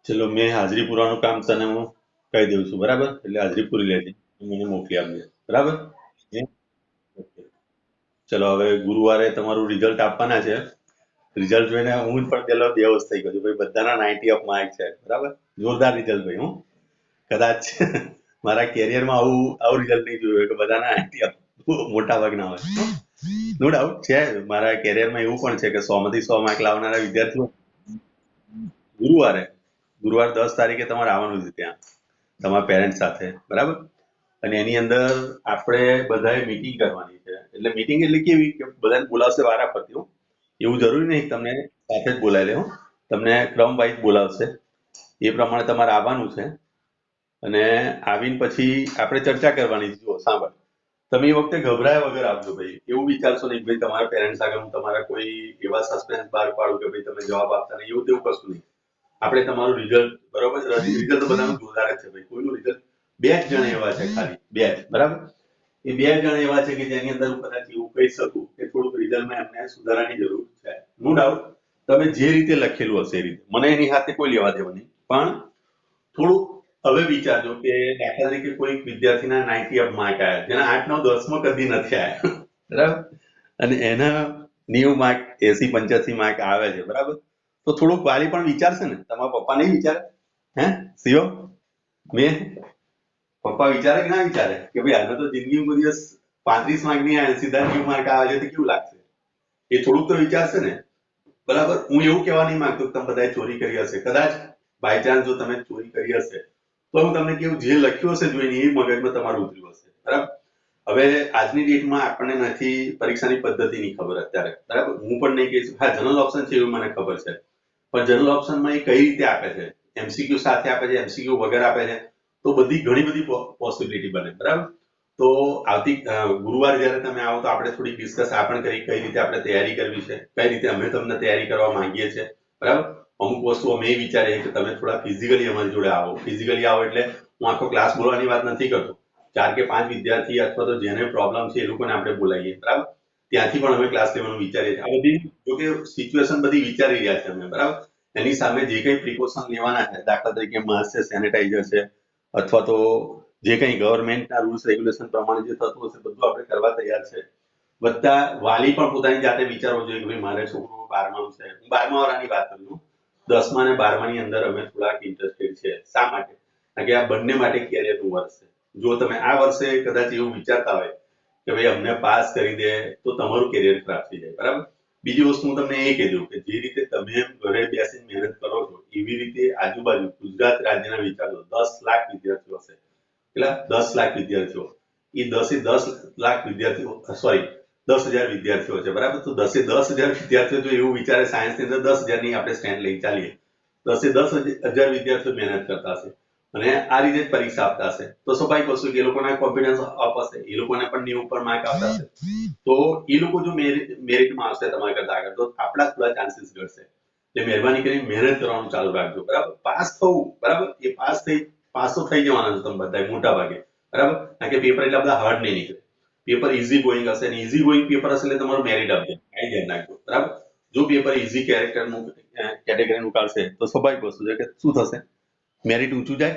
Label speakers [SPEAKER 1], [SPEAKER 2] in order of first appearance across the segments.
[SPEAKER 1] ચલો મેં હાજરી પૂરવાનું કામ તને હું કહી દઉં છું, બરાબર? એટલે હાજરી પૂરી લેજે, મને મોકલી આપજે, બરાબર? એ? ઓકે. ચલો હવે ગુરુવારે તમારું રિઝલ્ટ આપવાના છે. રિઝલ્ટ જોઈને હું પણ પેલો બેહોશ થઈ ગયો છું. ભાઈ બધાના 90 ઓફ માર્ક છે, બરાબર? જોરદાર રિઝલ્ટ ભાઈ. હું કદાચ મારા કેરિયરમાં આવું આવું રિઝલ્ટ નહીં જોયું હોય કે બધાના 90 ઓફ મોટા ભાગના હોય. નો ડાઉટ છે, મારા કેરિયરમાં એવું પણ છે કે 100 માંથી 100 માર્ક લાવનારા વિદ્યાર્થીઓ ગુરુવારે ગુરુવાર 10 તારીખે તમારે આવવાનું છે ત્યાં તમારા પેરેન્ટ્સ સાથે, બરાબર? અને એની અંદર આપણે બધાએ મીટિંગ કરવાની છે. એટલે મીટિંગ એટલે કેવી કે બધાને બોલાવશે વારા ફરતી. હો, એવું જરૂરી નહીં કે તમને સાથે જ બોલાવી લે. હો, તમને ક્રમ વાઇઝ બોલાવશે. એ પ્રમાણે તમારે આવવાનું છે. અને આવીને પછી આપણે ચર્ચા કરવાની છે. જુઓ, સાંભળ, તમે એ વખતે ગભરાયા વગર આવજો ભાઈ. એવું વિચારશો નહીં કે ભાઈ તમારા પેરેન્ટ્સ આગળ હું તમારા કોઈ એવા સસ્પેન્સ બહાર પાડું કે ભાઈ તમે જવાબ આપતા નહીં. એવું તેવું કશું નહીં. આપણે તમારું રિઝલ્ટ, બરોબર? રિઝલ્ટ તો બધાનું જોરદાર જ છે ભાઈ. કોઈનું રિઝલ્ટ, 2 જ જણ એવા છે, ખાલી 2 જ, બરાબર? એ 2 જણ એવા છે કે જેની અંદર હું કદાચ એવું કહી શકું કે થોડુંક રિઝલ્ટમાં એમને સુધારાની જરૂર છે. નો ડાઉટ તમે જે રીતે લખેલું હશે એ રીતે, મને એની સાથે કોઈ લેવા દેવા નહીં. પણ થોડુંક હવે વિચારજો કે દાખલા તરીકે કોઈ વિદ્યાર્થીના 90 અપ માર્ક આવ્યા, જેના 8 9 10 માં કદી નથી આવ્યા, બરાબર? અને એના 90 માર્ક 80 85 માર્ક આવે છે, બરાબર? તો થોડુંક વાલી પણ વિચારશે ને. તમારા પપ્પા નહીં વિચારે? હે શિવો, મેં પપ્પા વિચારે કે ના વિચારે કે ભાઈ આને તો જિંદગી કોઈ દિવસ 35 માર્ક નહીં આવે, સીધા 90 માર્ક આવે છે, તો કેવું લાગશે? એ થોડુંક તો વિચારશે ને, બરાબર? હું એવું કહેવા નહીં માંગતો કે તમે બધાએ ચોરી કરી હશે. કદાચ બાય ચાન્સ જો તમે ચોરી કરી હશે તો હું તમને કેવું, જે લખ્યું હશે જોઈને એ મગજમાં તમારું ઉતર્યું હશે, બરાબર? હવે આજની ડેટમાં આપણને નથી પરીક્ષાની પદ્ધતિની ખબર અત્યારે, બરાબર? હું પણ નહીં કહીશ. હા, જનરલ ઓપ્શન છે એવું મને ખબર છે, પણ જનરલ ઓપ્શનમાં એ કઈ રીતે આપે છે, એમસીક્યુ સાથે આપે છે, એમસીક્યુ વગર આપે છે, તો ઘણી બધી પોસિબિલિટી બને, બરાબર? તો ગુરુવારે જયારે તમે આવો તો આપણે થોડી ડિસ્કસ આ પણ કરી કઈ રીતે આપણે તૈયારી કરવી છે, કઈ રીતે અમે તમને તૈયારી કરવા માંગીએ છીએ, બરાબર? અમુક વસ્તુ અમે એ વિચારીએ કે તમે થોડા ફિઝિકલી અમારી જોડે આવો. ફિઝિકલી આવો એટલે હું આખો ક્લાસ બોલવાની વાત નથી કરતો. 4 કે 5 વિદ્યાર્થી અથવા તો જેને પ્રોબ્લેમ છે એ લોકોને આપણે બોલાવીએ, બરાબર? ત્યાંથી પણ અમે ક્લાસ લેવાનું વિચારીએ છીએ. આ બધી જોકે સિચ્યુએશન બધી વિચારી રહ્યા છે અમે, બરાબર? એની સામે જે કંઈ પ્રિકોશન લેવાના છે, દાખલા તરીકે માસ્ક છે, સેનેટાઈઝર છે, અથવા તો જે કંઈ ગવર્મેન્ટના રૂલ્સ રેગ્યુલેશન પ્રમાણે જે થતું હશે બધું આપણે કરવા તૈયાર છે. બધા વાલી પણ પોતાની જાતે વિચારવો જોઈએ કે ભાઈ મારે છોકરો 12માનું છે. હું 12મા વાળાની વાત કરું છું. 10મા અને 12માની અંદર અમે થોડાક ઇન્ટરેસ્ટેડ છે. શા માટે? કારણ કે આ બંને માટે કેરિયરનું વર્ષ છે. જો તમે આ વર્ષે કદાચ એવું વિચારતા હોય કે ભાઈ અમને પાસ કરી દે તો તમારું કેરિયર ખરાબ થઈ જાય, બરાબર? બીજી વસ્તુ હું તમને એ કહી દઉં કે જે રીતે તમે ઘરે બેસીને મહેનત કરો છો એવી રીતે આજુબાજુ ગુજરાત રાજ્યના વિચારજો, 10 લાખ વિદ્યાર્થીઓ હશે. કેટલા? 10 લાખ વિદ્યાર્થીઓ. એ 10 લાખ વિદ્યાર્થીઓ, સોરી, 10,000 વિદ્યાર્થીઓ છે, બરાબર? તો 10,000 વિદ્યાર્થીઓ જો એવું વિચારે સાયન્સની અંદર 10,000 ની આપણે સ્ટેન્ડ લઈ ચાલીએ, 10,000 વિદ્યાર્થીઓ મહેનત કરતા હશે અને આ રીતે જ પરીક્ષા આપતા હશે, તો સ્વાભાવિક વસ્તુ કે એ લોકોના કોન્ફિડન્સ અપ હશે, એ લોકોને પણ 90 ઉપર માર્ક આવતા હશે. તો એ લોકો જો મેરિટમાં આવશે તમારા કરતા આગળ, તો આપણા થોડા ચાન્સીસ ઘટશે. એટલે મહેરબાની કરીને મહેનત કરવાનું ચાલુ રાખજો, બરાબર? પાસ થવું, બરાબર? એ પાસ તો થઈ જવાના છે તમે બધા મોટા ભાગે, બરાબર? કારણ કે પેપર એટલા બધા હાર્ડ નહીં નીકળે. પેપર ઇઝી ગોઈંગ હશે અને ઇઝી ગોઈંગ પેપર હશે એટલે તમારું મેરિટ આવશે. આ ધ્યાન રાખજો, બરાબર? જો પેપર ઇઝી કેટેગરીનું કાઢશે તો સ્વાભાવિક વસ્તુ છે કે શું થશે? મેરિટ ઊંચું જાય.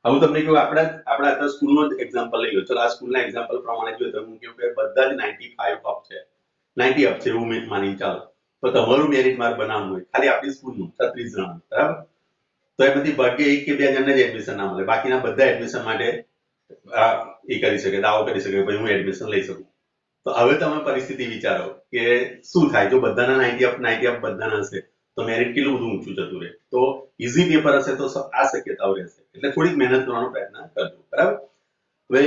[SPEAKER 1] હું તમને કહું, આપણા અત્યારે સ્કૂલનો જ એક્ઝામ્પલ લઈ લો. ચલો આ સ્કૂલના એક્ઝામ્પલ પ્રમાણે જોઈએ તો હું કહું કે બધા જ 95 અપ છે, 90 અપ છે એવું માની ચાલો. તો તમારું મેરિટ માર્ક બનાવવું હોય ખાલી આપણી સ્કૂલનું 36 જણાનું, બરાબર? તો એમાંથી ભાગ્ય 1 કે 2 જણને જ એડમિશન ના મળે. બાકીના બધા એડમિશન માટે એ કરી શકે, દાવો કરી શકે ભાઈ હું એડમિશન લઈ શકું. તો હવે તમે પરિસ્થિતિ વિચારો કે શું થાય જો બધાના 90 અપ બધાના હશે તો મેરિટ કેટલું બધું ઊંચું જતું રહે. તો ઇઝી પેપર હશે તો આ શક્યતાઓ રહેશે. એટલે થોડીક મહેનત કરવાનો પ્રયત્ન કરજો, બરાબર? હવે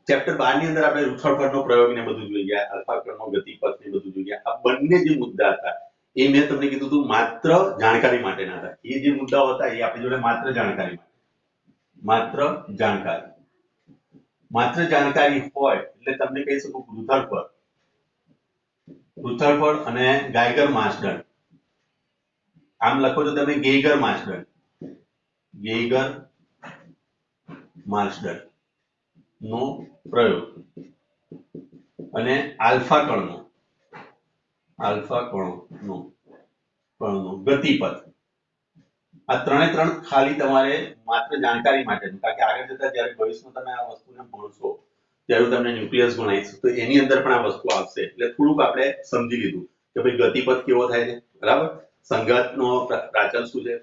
[SPEAKER 1] ચેપ્ટર 12 ની અંદર આપણે રૂથાળફળનો પ્રયોગ ને બધું જોઈ ગયા, અલ્ફાક્રમનો ગતિપથ ને બધું જોઈ ગયા. આ બંને જે મુદ્દા હતા એ મેં તમને કીધું હતું માત્ર જાણકારી માટેના હતા. એ જે મુદ્દાઓ હતા એ આપણી જોડે માત્ર જાણકારી માટે, માત્ર જાણકારી હોય એટલે તમને કહી શકું રૂથાળફળ અને ગાયગર માર્શદંડ. આમ લખો તો તમે ગેઈગર માર્શદંડ નો પ્રયોગ અને આલ્ફા કણનો ગતિપથ આ ત્રણે ત્રણ ખાલી તમારે માત્ર જાણકારી માટેનું, કારણ કે આગળ જતા જ્યારે ભવિષ્યમાં તમે આ વસ્તુને ભણશો ત્યારે તમને ન્યુક્લિયસ ભણાવીશું તો એની અંદર પણ આ વસ્તુ આવશે, એટલે થોડુંક આપણે સમજી લીધું કે ભાઈ ગતિપથ કેવો થાય છે, બરાબર, સંઘાતનો પ્રાચલ શું છે,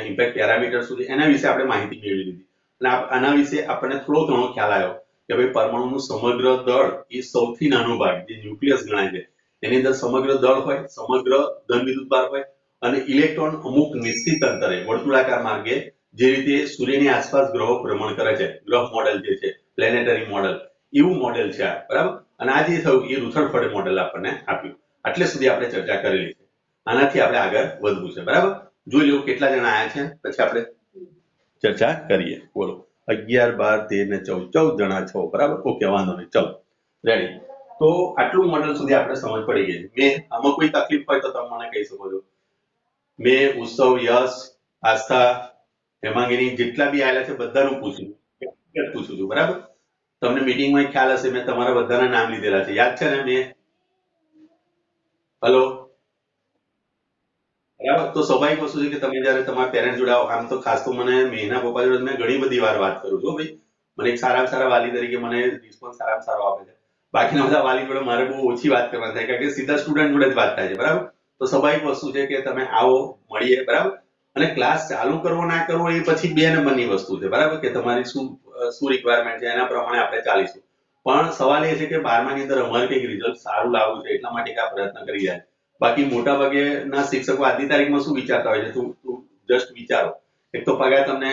[SPEAKER 1] ઇમ્પેક્ટ પેરામીટર શું છે, એના વિશે આપણે માહિતી મેળવી લીધી અને આના વિશે આપણને થોડો ઘણો ખ્યાલ આવ્યો કે ભાઈ પરમાણુનું સમગ્ર દળ એ સૌથી નાનો ભાગ જે ન્યુક્લિયસ ગણાય છે એની અંદર સમગ્ર દળ હોય, સમગ્ર ધન વિદ્યુતભાર હોય અને ઇલેક્ટ્રોન અમુક નિશ્ચિત અંતરે વર્તુળાકાર માર્ગે જે રીતે સૂર્યની આસપાસ ગ્રહો ભ્રમણ કરે છે, ગ્રહ મોડેલ જે છે પ્લેનેટરી મોડેલ, એવું મોડેલ છે આ, બરાબર, અને આ જે થયું એ રુથરફોર્ડે મોડેલ આપણને આપ્યું. આટલે સુધી આપણે ચર્ચા કરેલી છે. આનાથી આપણે આગળ વધવું છે, બરાબર. જોઈ લો કેટલા જણા આયા છે પછી આપણે ચર્ચા કરીએ. બોલો 11 12 13 ને 14 જણા છો, બરાબર. ઓકે, વાંધો નહીં, ચલો રેડી. તો આટલું મોડેલ સુધી આપણે સમજ પડી ગઈ. મેં આમાં કોઈ તકલીફ હોય તો તમે મને કહી શકો છો. મેં ઉત્સવ, યશ, આસ્થા, હેમાંગીની જેટલા બી આયેલા છે બધાનું પૂછું છું, બરાબર. તમને મીટિંગમાં ખ્યાલ હશે મેં તમારા બધાના નામ લીધેલા છે, યાદ છે ને? મેં હલો, બરાબર. તો સ્વાભાવિક વસ્તુ છે કે તમે જ્યારે તમારા પેરેન્ટ જોડે આવો, આમ તો ખાસ તો મને મેઘના પપ્પા જોડે મેં ઘણી બધી વાર વાત કરું છું ભાઈ, મને એક સારામાં સારા વાલી તરીકે મને રિસ્પોન્સ સારામાં સારો આપે છે. બાકીના બધા વાલી જોડે મારે બહુ ઓછી વાત કરવાની થાય, કારણ કે સીધા સ્ટુડન્ટ જોડે જ વાત થાય છે, બરાબર. તો સ્વાભાવિક વસ્તુ છે કે તમે આવો, મળીએ, બરાબર. અને ક્લાસ ચાલુ કરવો ના કરવો એ પછી 2 નંબરની વસ્તુ છે, બરાબર, કે તમારી શું રિક્વાયરમેન્ટ છે એના પ્રમાણે આપણે ચાલીશું. પણ સવાલ એ છે કે 12મા ની અંદર અમારે કંઈક રિઝલ્ટ સારું લાવવું છે એટલા માટે આ પ્રયત્ન કરી રહ્યા છે. બાકી મોટા ભાગેના શિક્ષકો આજની તારીખમાં શું વિચારતા હોય છે, તું જસ્ટ વિચારો. એક તો પગાર તમને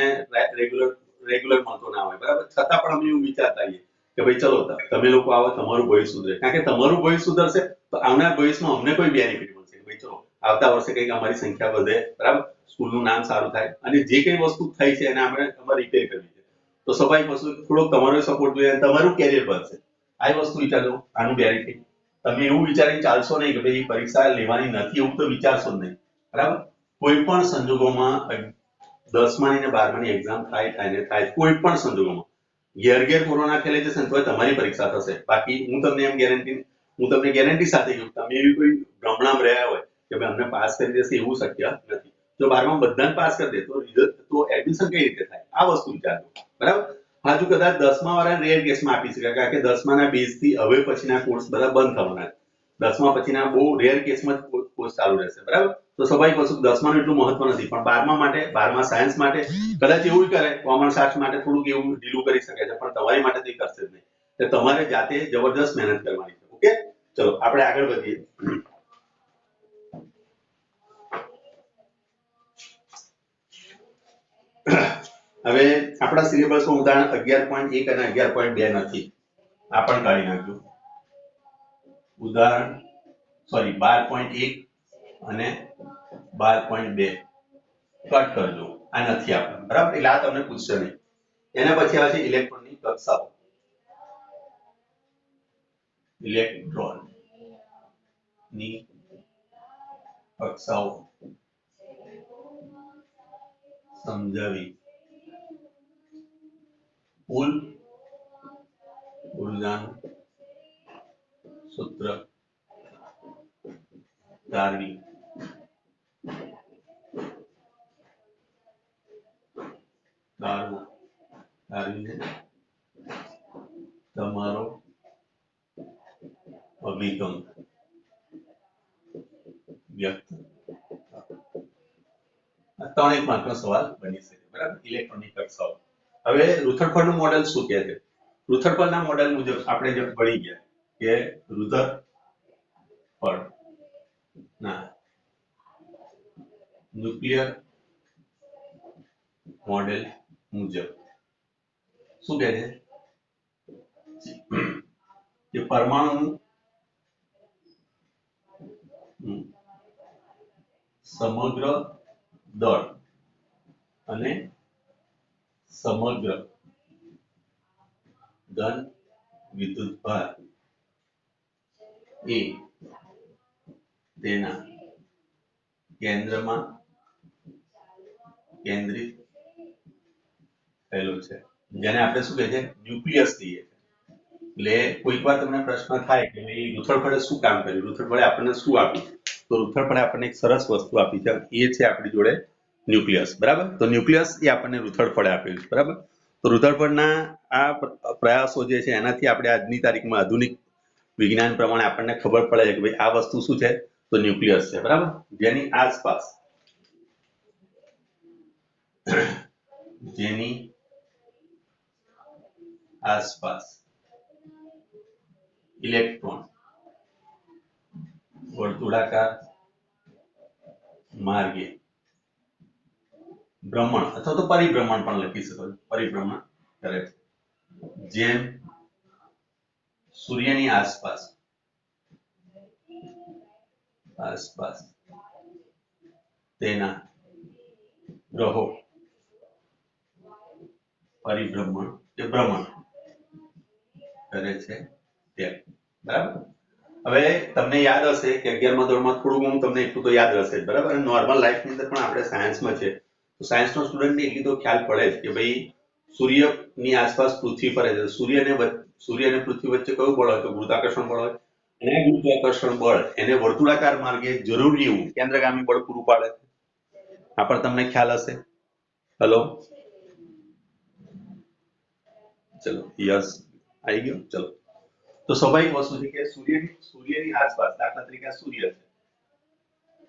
[SPEAKER 1] રેગ્યુલર મળતો ના હોય, બરાબર, છતાં પણ અમે એવું વિચારતા હોઈએ કે ભાઈ ચલો તમે લોકો આવો, તમારું ભવિષ્ય સુધરે, કારણ કે તમારું ભવિષ્ય સુધરશે તો આવનાર ભવિષ્યમાં અમને કોઈ બેનિફિટ મળશે કે ભાઈ ચલો આવતા વર્ષે કંઈક અમારી સંખ્યા વધે, બરાબર, સ્કૂલનું નામ સારું થાય અને જે કઈ વસ્તુ થઈ છે એને આપણે રિપેર કરવી છે. તો સ્વાભાવિક વસ્તુ થોડોક તમારો સપોર્ટ જોઈએ અને તમારું કેરિયર બનશે. આ વસ્તુ વિચારજો, આનું બેનિફિટ. તમે એવું વિચારીને ચાલશો નહીં કે ભાઈ પરીક્ષા લેવાની નથી એવું તો વિચારશો જ નહીં, બરાબર. કોઈ પણ સંજોગોમાં 10માની ને 12માની એક્ઝામ થાય કોઈ પણ સંજોગોમાં ઘેર કોરોના ફેલાઈ જશે તો તમારી પરીક્ષા થશે. બાકી હું તમને ગેરંટી સાથે કહું, તમે એવી કોઈ ભ્રમણામાં રહ્યા હોય કે ભાઈ અમને પાસ કરી દેશે એવું શક્ય નથી. જો 12માં બધાને પાસ કરી દે તો રિઝલ્ટ તો એડમિશન કઈ રીતે થાય, આ વસ્તુ વિચારજો, બરાબર. હા, જો કદાચ 10મા વાળા રેર કેસમાં આપી શકાય, કારણ કે 10માના બેઝથી હવે પછીના કોર્સ બધા બંધ થવાના છે. 10મા પછીના બહુ રેર કેસમાં જ કોર્સ ચાલુ રહેશે, બરાબર. તો સ્વાભાવિક વસ્તુ 10માનું એટલું મહત્વ નથી, પણ 12મા માટે, 12મા સાયન્સ માટે કદાચ એવું કરે, કોમર્સ આર્ટ્સ માટે થોડુંક એવું ઢીલું કરી શકે છે, પણ તમારી માટે તે કરશે જ નહીં. એટલે તમારે જાતે જબરદસ્ત મહેનત કરવાની છે. ઓકે, ચલો આપણે આગળ વધીએ. હવે આપણા સિલેબસમાં ઉદાહરણ 11.1 અને 11.2 નથી, આ પણ કાઢી નાખજો. ઉદાહરણ 12.1 અને 12.2 કટ કરજો, આ નથી આપણને, બરાબર. એટલે આ તમને પૂછશે નહીં. એના પછી આવે છે ઇલેક્ટ્રોનની કક્ષાઓ. ઇલેક્ટ્રોનની કક્ષાઓ સમજાવી કુલ ઉર્જાનું સૂત્ર તારવી તમારો અભિગમ વ્યક્ત. 3 માર્કનો સવાલ બની શકે, બરાબર. ઇલેક્ટ્રોનિક કક્ષાઓ. હવે રુથરફોર્ડનું મોડેલ શું કહે છે? રુથરફોર્ડના મોડેલ મુજબ આપણે જે ભણી ગયા કે રુથરફોર્ડના ન્યુક્લિયર મોડેલ મુજબ શું કહે છે કે પરમાણુ સમગ્ર દળ અને સમગ્ર ધન વિદ્યુતભાર એ તેના કેન્દ્રમાં કેન્દ્રિત થયેલો છે, જેને આપણે શું કહે છે, ન્યુક્લિયસ કહીએ છીએ. એટલે કોઈક વાર તમને પ્રશ્ન થાય કે રુથરફોર્ડે શું કામ કર્યું, રુથરફોર્ડે આપણને શું આપ્યું? તો રુથરફોર્ડે આપણને એક સરસ વસ્તુ આપી છે, એ છે આપણી જોડે ન્યુક્લિયસ, બરાબર. તો ન્યુક્લિયસ એ આપણને રુથરફોર્ડે આપેલું છે, બરાબર. તો રુથરફોર્ડના આ પ્રયાસો જે છે એનાથી આપણે આજની તારીખમાં આધુનિક વિજ્ઞાન પ્રમાણે આપણને ખબર પડે છે કે ભાઈ આ વસ્તુ શું છે, તો ન્યુક્લિયસ છે, બરાબર. જેની આસપાસ ઇલેક્ટ્રોન વર્તુળાકાર માર્ગે ભ્રમણ અથવા તો પરિભ્રમણ પણ લખી શકો છો, પરિભ્રમણ કરે છે. જેમ સૂર્યની આસપાસ તેના ગ્રહો પરિભ્રમણ કે ભ્રમણ કરે છે તેમ, બરાબર. હવે તમને યાદ હશે કે 11મા ધોરણમાં થોડું તમને એટલું તો યાદ હશે, બરાબર. નોર્મલ લાઈફની અંદર પણ આપણે સાયન્સમાં છે તો સાયન્સનો સ્ટુડન્ટને એટલી તો ખ્યાલ પડે જ કે ભાઈ સૂર્યની આસપાસ પૃથ્વી ફરે છે. સૂર્ય અને પૃથ્વી વચ્ચે કયું બળ હોય, તો ગુરુત્વાકર્ષણ બળ હોય. અને આ ગુરુત્વાકર્ષણ બળ એને વર્તુળાકાર માર્ગે જરૂરી એવું કેન્દ્રગામી બળ પૂરું પાડે. આ પણ તમને ખ્યાલ હશે. હેલો, ચલો, યસ આવી ગયો. ચલો, તો સ્વાભાવિક વસ્તુ છે કે સૂર્યની આસપાસ, દાખલા તરીકે સૂર્ય છે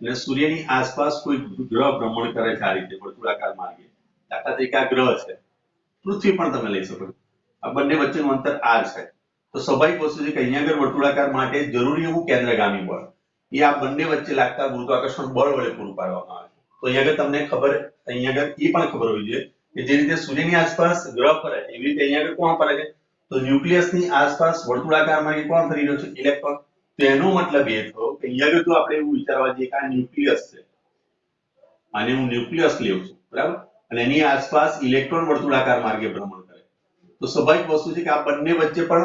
[SPEAKER 1] એટલે સૂર્યની આસપાસ કોઈ ગ્રહ ભ્રમણ કરે છે આ રીતે વર્તુળાકાર માર્ગે. દાખલા તરીકે આ ગ્રહ છે, પૃથ્વી પણ તમે લઈ શકો. આ બંને વચ્ચેનું અંતર r છે. તો સ્વાભાવિક વસ્તુ છે કે અહીંયા આગળ વર્તુળાકાર માટે જરૂરી એવું કેન્દ્રગામી બળ એ આ બંને વચ્ચે લાગતા ગુરુત્વાકર્ષણ બળ વડે પૂરું પાડવામાં આવે છે. તો અહીંયા આગળ તમને ખબર, અહીંયા આગળ એ પણ ખબર હોવી જોઈએ કે જે રીતે સૂર્યની આસપાસ ગ્રહ ફરે એવી રીતે અહીંયા આગળ કોણ ફરે છે, તો ન્યુક્લિયસની આસપાસ વર્તુળાકાર માર્ગે કોણ ફરી રહ્યો છે, ઇલેક્ટ્રોન. તો એનો મતલબ એ થયો કે અહીંયા આગળ તો આપણે એવું વિચારવા જઈએ કે આ ન્યુક્લિયસ છે, આને હું ન્યુક્લિયસ લઉં છું, બરાબર. અને એની આસપાસ ઇલેક્ટ્રોન વર્તુળાકાર માર્ગે ભ્રમણ કરે. તો સ્વાભાવિક વસ્તુ છે કે આ બંને વચ્ચે પણ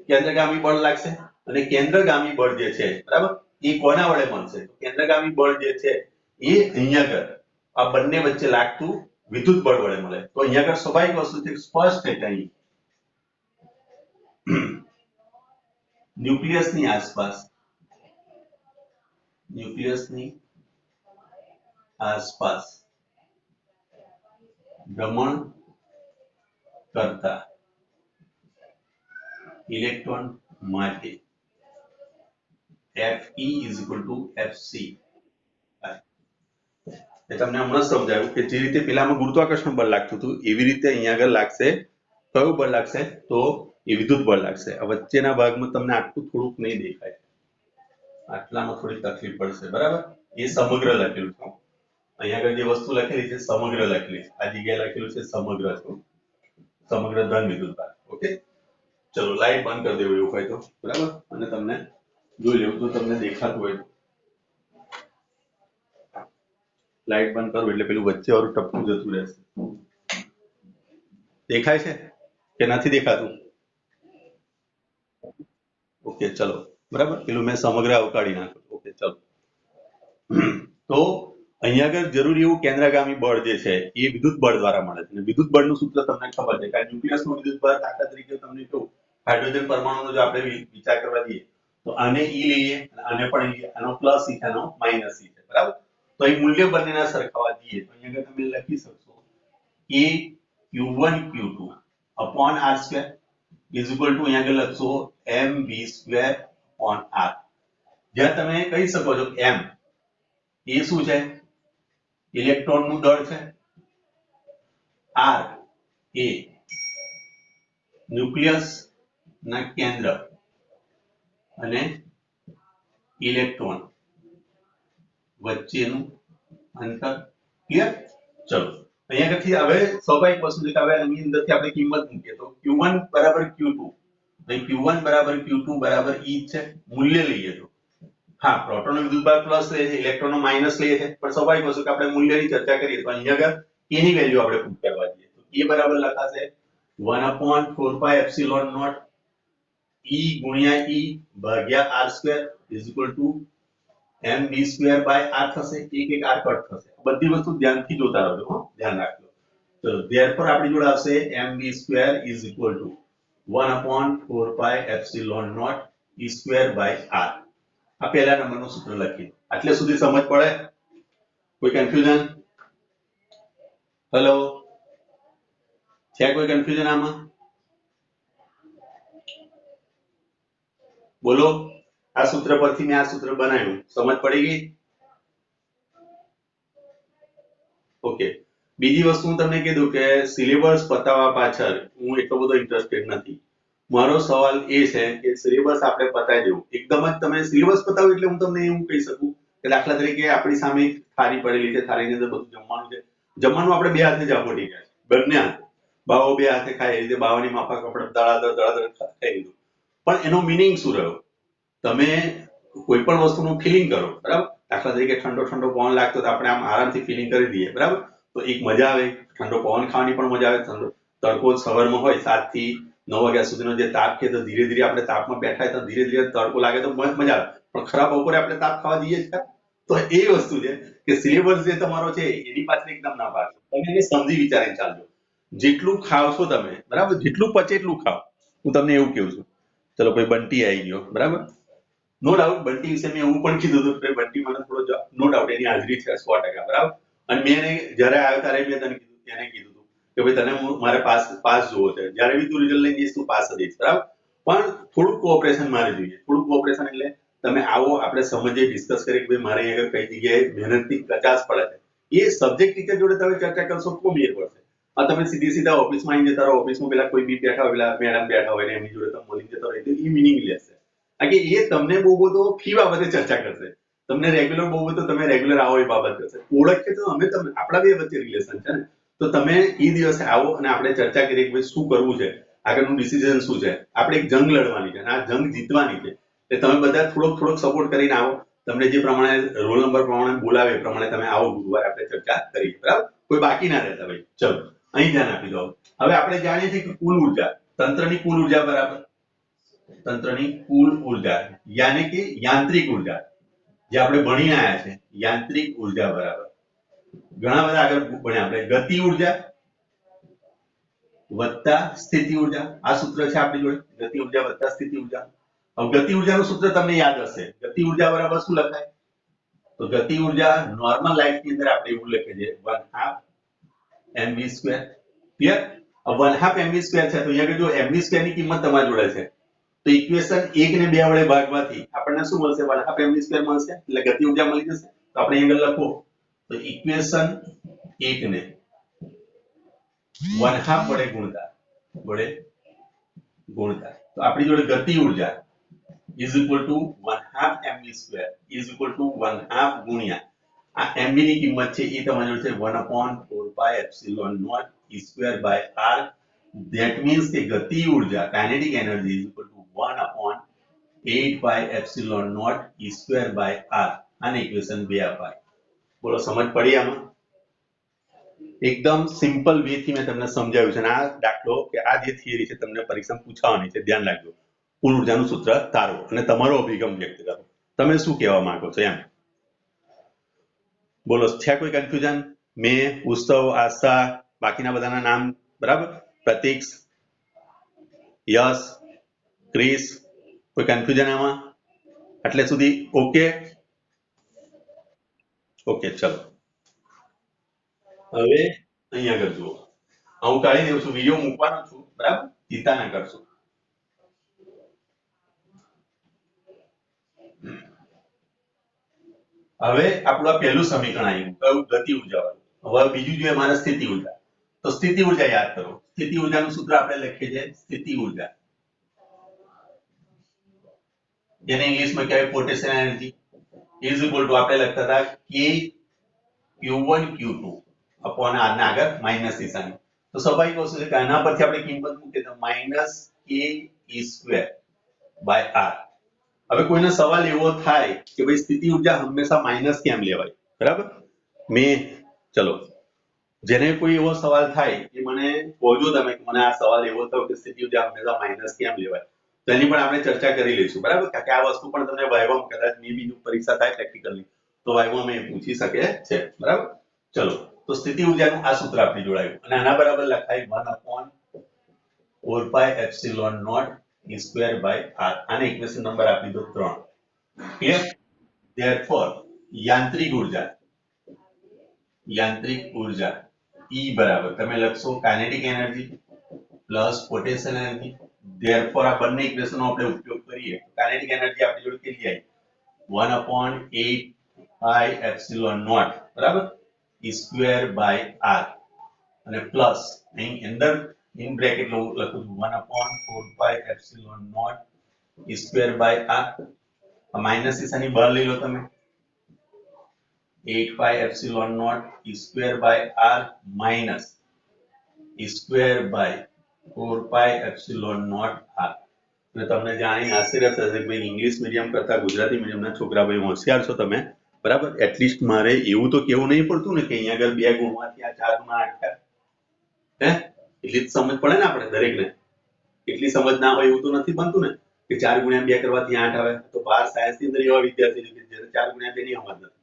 [SPEAKER 1] કેન્દ્રગામી બળ લાગશે અને કેન્દ્રગામી બળ જે છે, બરાબર, એ કોના વડે બનશે, કેન્દ્રગામી બળ જે છે એ અહીંયા આગળ આ બંને વચ્ચે લાગતું વિદ્યુત બળ વડે મળે. તો અહીંયા આગળ સ્વાભાવિક વસ્તુ છે, સ્પષ્ટ છે કે અહીં ન્યુક્લિયસની આસપાસ ભ્રમણ કરતા ઇલેક્ટ્રોન માટે Fe FC. તમને હમણાં સમજાવ્યું કે જે રીતે પેલામાં ગુરુત્વાકર્ષણ બળ લાગતું હતું એવી રીતે અહીંયા આગળ લાગશે. કયું બળ લાગશે, તો એ વિદ્યુત બળ લાગશે. આ વચ્ચેના ભાગમાં તમને આટલું થોડુંક નહીં દેખાય, આટલામાં થોડી તકલીફ પડશે, બરાબર. એ સમગ્ર લખેલું છે. અહીંયા આગળ જે વસ્તુ લખેલી છે સમગ્ર લખેલી છે, આ જગ્યાએ લખેલું છે સમગ્ર છે, સમગ્ર ધન વિદ્યુત ભાર. ઓકે, ચલો લાઈટ બંધ કરી દેવું એવું હોય તો, બરાબર. અને તમને જોઈ લેવું તો તમને દેખાતું હોય, લાઈટ બંધ કરું એટલે પેલું વચ્ચે વાળું ટપકું જતું રહેશે. દેખાય છે કે નથી દેખાતું? ઓકે, ચલો, બરાબર. પેલું મેં સમગ્ર અવકાળી નાખ્યું. ઓકે, ચલો. તો અહીંયા આગળ જરૂરી એવું કેન્દ્રગામી બળ જે છે એ વિદ્યુત બળ દ્વારા મળે છે. વિદ્યુત બળનું સૂત્ર તમને ખબર છે કે ન્યુક્લિયસનું વિદ્યુત બળ, દાખલા તરીકે તમને કહું, હાઇડ્રોજન પરમાણુનો જો આપણે વિચાર કરવા દઈએ તો આને E લઈએ, આને પણ E, આનો પ્લસ E, આનો માઇનસ E છે, બરાબર. તો એ મૂલ્ય બંનેના સરખાવવા દઈએ તો અહીંયા આગળ તમે લખી શકશો કે Q1 Q2 upon r square is equal to અહીંયા આગળ લખશો mv square upon r. જ્યાં તમે કહી શકો છો કે m એ શું છે, ઇલેક્ટ્રોનનું દળ છે, r એ ન્યુક્લિયસના કેન્દ્ર અને ઇલેક્ટ્રોન વચ્ચેનું અંતર. ક્લિયર? ચલો, અહીંયા આગળથી હવે સ્વાભાવિક વસ્તુ છે કે હવે આની અંદરથી આપણે કિંમત મૂકીએ તો Q1 બરાબર Q2, ભાઈ Q1 બરાબર Q2 બરાબર E છે. મૂલ્ય લઈએ તો હા, પ્રોટોનનો વિદ્યુતભાર પ્લસ લઈએ છે, ઇલેક્ટ્રોનનો માઇનસ લઈએ છે, પણ સ્વાભાવિક વસ્તુ કે આપણે મૂલ્યની ચર્ચા કરીએ તો અહીંયા આગળ E ની વેલ્યુ આપણે પુટ કરવા દઈએ તો E બરાબર લખાશે 1/4 એપ્સિલોન નોટ E ગુણ્યા E ભાગ્યા r square is equal to mv square by r થશે. એક r કટ થશે. બધી વસ્તુ ધ્યાનથી જોતા રહેજો, હો, ધ્યાન રાખજો. ચલો, ધેરફોર આપણી જોડે આવશે mv square is equal to 1/4 epsilon naught E square by r. આ પહેલા નંબરનું સૂત્ર લખીએ. આટલે સુધી સમજ પડે? કોઈ કન્ફ્યુઝન? હેલો, છે કોઈ કન્ફ્યુઝન આમાં? બોલો. આ સૂત્ર પરથી મેં આ સૂત્ર બનાવ્યું, સમજ પડી ગઈ? ઓકે. બીજી વસ્તુ હું તમને કીધું કે સિલેબસ પતાવવા પાછળ હું એટલો બધો ઇન્ટરેસ્ટેડ નથી. મારો સવાલ એ છે કે સિલેબસ આપણે પતાવી દેવું. એકદમ જ તમે સિલેબસ પતાવો એટલે હું તમને એવું કહી શકું કે દાખલા તરીકે આપણી સામે એક થાળી પડેલી છે, થાળીની અંદર બધું જમવાનું છે. જમવાનું આપણે બે હાથે જ આપોટી ગયા છે, બંને હાથે. બાવો બે હાથે ખાય એ રીતે બાવાની માફક આપણે દળાદળ ખાઈ લીધું. પણ એનો મિનિંગ શું રહ્યો? તમે કોઈ પણ વસ્તુનું ફિલિંગ કરો, બરાબર? દાખલા તરીકે ઠંડો ઠંડો પવન લાગતો તો આપણે આમ આરામથી ફિલિંગ કરી દઈએ, બરાબર? તો એક મજા આવે, ઠંડો પવન ખાવાની પણ મજા આવે. ઠંડો તડકો સવારમાં હોય 7 થી 9 વાગ્યા સુધીનો જે તાપ છે તો ધીરે ધીરે આપણે તાપમાં બેઠા તો ધીરે ધીરે તડકો લાગે તો મજા આવે. પણ ખરાબ બપોરે આપણે તાપ ખાવા જઈએ જ. તો એ વસ્તુ છે કે સિલેબસ જે તમારો છે એની પાછળ એકદમ ના પાડશો. તમે એને સમજી વિચારીને ચાલજો. જેટલું ખાવશો તમે, બરાબર, જેટલું પચે એટલું ખાવ. હું તમને એવું કહું છું. ચલો ભાઈ બંટી આવી ગયો, બરાબર. નો ડાઉટ બંટી વિશે મેં એવું પણ કીધું હતું કે બંટી મને થોડો નો ડાઉટ એની હાજરી છે 100%, બરાબર. અને મેં એને જયારે આવ્યો ત્યારે મેં તને કીધું, એને કીધું હતું કે ભાઈ તને મારે પાસ જોવો છે, જયારે બી તું રિઝલ્ટ લઈ જઈશ તું પાસ જ દઈશ, બરાબર. પણ થોડું કોઓપરેશન મારે જોઈએ. થોડું કોઓપરેશન એટલે તમે આવો, આપણે સમજીએ, ડિસ્કસ કરીએ કે ભાઈ મારે આગળ કઈ જગ્યાએ મહેનતની કચાશ પડે છે. એ સબ્જેક્ટ ટીચર જોડે તમે ચર્ચા કરશો તો મેળ પડશે. આ તમે સીધા ઓફિસમાં આવી જતા રહો, ઓફિસમાં પેલા કોઈ બી બેઠા હોય, પેલા મેડમ બેઠા હોય ને એમની જોડે તમે મળી જતા હોય તો એ મિનિંગ લેશે. કારણ કે એ તમને બહુ બધો ફી બાબતે ચર્ચા કરશે. તમને રેગ્યુલર બહુ બધો તમે રેગ્યુલર આવો એ બાબત કરશે. ઓળખે તો અમે તમને, આપણા બે વચ્ચે રિલેશન છે ને, તો તમે એ દિવસે આવો અને આપણે ચર્ચા કરીએ કે ભાઈ શું કરવું છે, આગળનું ડિસિઝન શું છે. આપણે એક જંગ લડવાની છે અને આ જંગ જીતવાની છે. એટલે તમે બધા થોડોક સપોર્ટ કરીને આવો. તમને જે પ્રમાણે રોલ નંબર પ્રમાણે બોલાવે એ પ્રમાણે તમે આવો, ગુરુવારે આપણે ચર્ચા કરીએ, બરાબર. કોઈ બાકી ના રહેતા ભાઈ. ચલો અહીં ધ્યાન આપી દો. હવે આપણે જાણીએ છીએ કે કુલ ઉર્જા, તંત્રની કુલ ઉર્જા બરાબર, તંત્રની કુલ ઉર્જા યાની કે યાંત્રિક ઉર્જા, જે આપણે ભણીને આવ્યા છે, યાંત્રિક ઉર્જા બરાબર. ઘણા બધા આગળ ભણ્યા આપણે. ગતિ ઉર્જા વત્તા સ્થિતિ ઉર્જા, આ સૂત્ર છે આપણી જોડે. ગતિ ઉર્જા વત્તા સ્થિતિ ઉર્જા. હવે ગતિ ઉર્જાનું સૂત્ર તમને યાદ હશે. ગતિ ઉર્જા બરાબર શું લખાય? તો ગતિ ઉર્જા નોર્મલ લાઈફ ની અંદર આપણે એવું લખીએ છીએ 1/2 mv². ક્લિયર? 1/2 mv² છે તો અહીંયા જો mv² ની કિંમત તમારી જોડે છે તો ઇક્વેશન 1 ને 2 વડે ભાગવાથી આપણને શું મળશે? 1/2 mv² મળશે. એટલે ગતિ ઉર્જા મળી જશે. તો આપણે અહીં લખો તો ઇક્વેશન 1 ને 1/2 વડે ગુણતા તો આપણી જોડે ગતિ ઉર્જા is equal to 1/2 mv² is equal to 1/2 ગુણ્યા આ mv ની કિંમત છે એ તમારી જોડે છે 1/4πε0 e²/r. that means કે ગતિ ઉર્જા kinetic energy is equal to 1/8πε0 e²/r. આને ઇક્વેશન 2 અપાય. બોલો સમજ પડી આમાં? એકદમ સિમ્પલ વે થી મેં તમને સમજાવ્યું છે. અને આ દાખલો કે આ જે થિયરી છે તમને પરીક્ષામાં પૂછવાની છે, ધ્યાન રાખજો. કુલ ઉર્જાનું સૂત્ર તારો અને તમારો અભિગમ વ્યક્ત કરો. તમે શું કહેવા માંગો છો એમ બોલો. છે કોઈ કન્ફ્યુઝન? મેં, ઉત્સવ, આશા, બાકીના બધાના નામ બરાબર, પ્રતીક, યશ, ક્રિસ, કોઈ કન્ફ્યુઝન આમાં? એટલે સુધી ઓકે? ઓકે ચલો. હવે અહીંયા આગળ જુઓ. હું કાઢી દઉં છું, વિડીયો મૂકવાનો છું, બરાબર, ચિંતા ના કરશો. હવે આપણું આ પહેલું સમીકરણ આવ્યું, કયું? ગતિ ઉર્જા વાળું. હવે બીજું જોઈએ મારે સ્થિતિ ઉર્જા. તો સ્થિતિ ઉર્જા યાદ કરો. સ્થિતિ ઉર્જાનું સૂત્ર આપણે લખીએ છીએ સ્થિતિ ઉર્જા, જેને ઇંગ્લિશમાં કહેવાય potential energy, is equal two આપણે લખતા હતા કે Q1 Q2 અપોન r ના આગળ માઈનસ નિશાની. તો સ્વાભાવિક વસ્તુ છે કે આના પરથી આપણે કિંમત મૂકીએ તો -ke²/r. હવે કોઈનો સવાલ એવો થાય કે ભાઈ સ્થિતિ ઉર્જા હંમેશા માઈનસ કેમ લેવાય, બરાબર? ચલો, જેને કોઈ એવો સવાલ થાય કે મને કહો તમે કે મને આ સવાલ એવો થયો કે સ્થિતિ ઉર્જા હંમેશા માઈનસ કેમ લેવાય, તો એની પણ આપણે ચર્ચા કરી લઈશું, બરાબર? કારણ કે આ વસ્તુ પણ તમને વાઇવામાં કદાચ બીજું પરીક્ષા થાય પ્રેક્ટિકલની તો વાઇવામાં પૂછી શકે છે, બરાબર? ચલો, તો સ્થિતિ ઉર્જાનું આ સૂત્ર આપણે જોડાયું અને આના બરાબર લખાય 1/4πε0 e²/r. આને ઇક્વેશન નંબર આપી દો 3. ક્લિયર? Therefore યાંત્રિક ઉર્જા E બરાબર તમે લખશો kinetic energy plus potential energy therefore આ બંને ઇક્વેશનનો આપણે ઉપયોગ કરીએ કાઇનેટિક એનર્જી આપણી જોડે કેટલી આવી 1/8 pi epsilon naught બરાબર E square by r અને પ્લસ અહીં અંદર ઇન બ્રેકેટ લખું છું 1/4 pi epsilon naught E square by r minus નિશાની બહાર લઈ લો તમે 8 pi epsilon naught E square by r minus E square by 4 pi epsilon naught r એટલે તમને જાણીને આશ્ચર્ય થશે કે ભાઈ ઇંગ્લિશ મીડિયમ કરતા ગુજરાતી મીડિયમના છોકરા ભાઈ હોશિયાર છો તમે બરાબર એટલીસ્ટ મારે એવું તો કેવું નહીં પડતું ને કે અહીંયા આગળ 2 ગુણમાંથી આ 4 ગુણા 8 હે એટલી જ સમજ પડે ને આપણે દરેકને એટલી સમજ ના હોય એવું તો નથી બનતું ને કે 4 ગુણ્યા 2 કરવાથી 8 આવે તો 12 સાયન્સની અંદર એવા વિદ્યાર્થી છે કે જેને 4 ગુણ્યા 2 ની સમજ નથી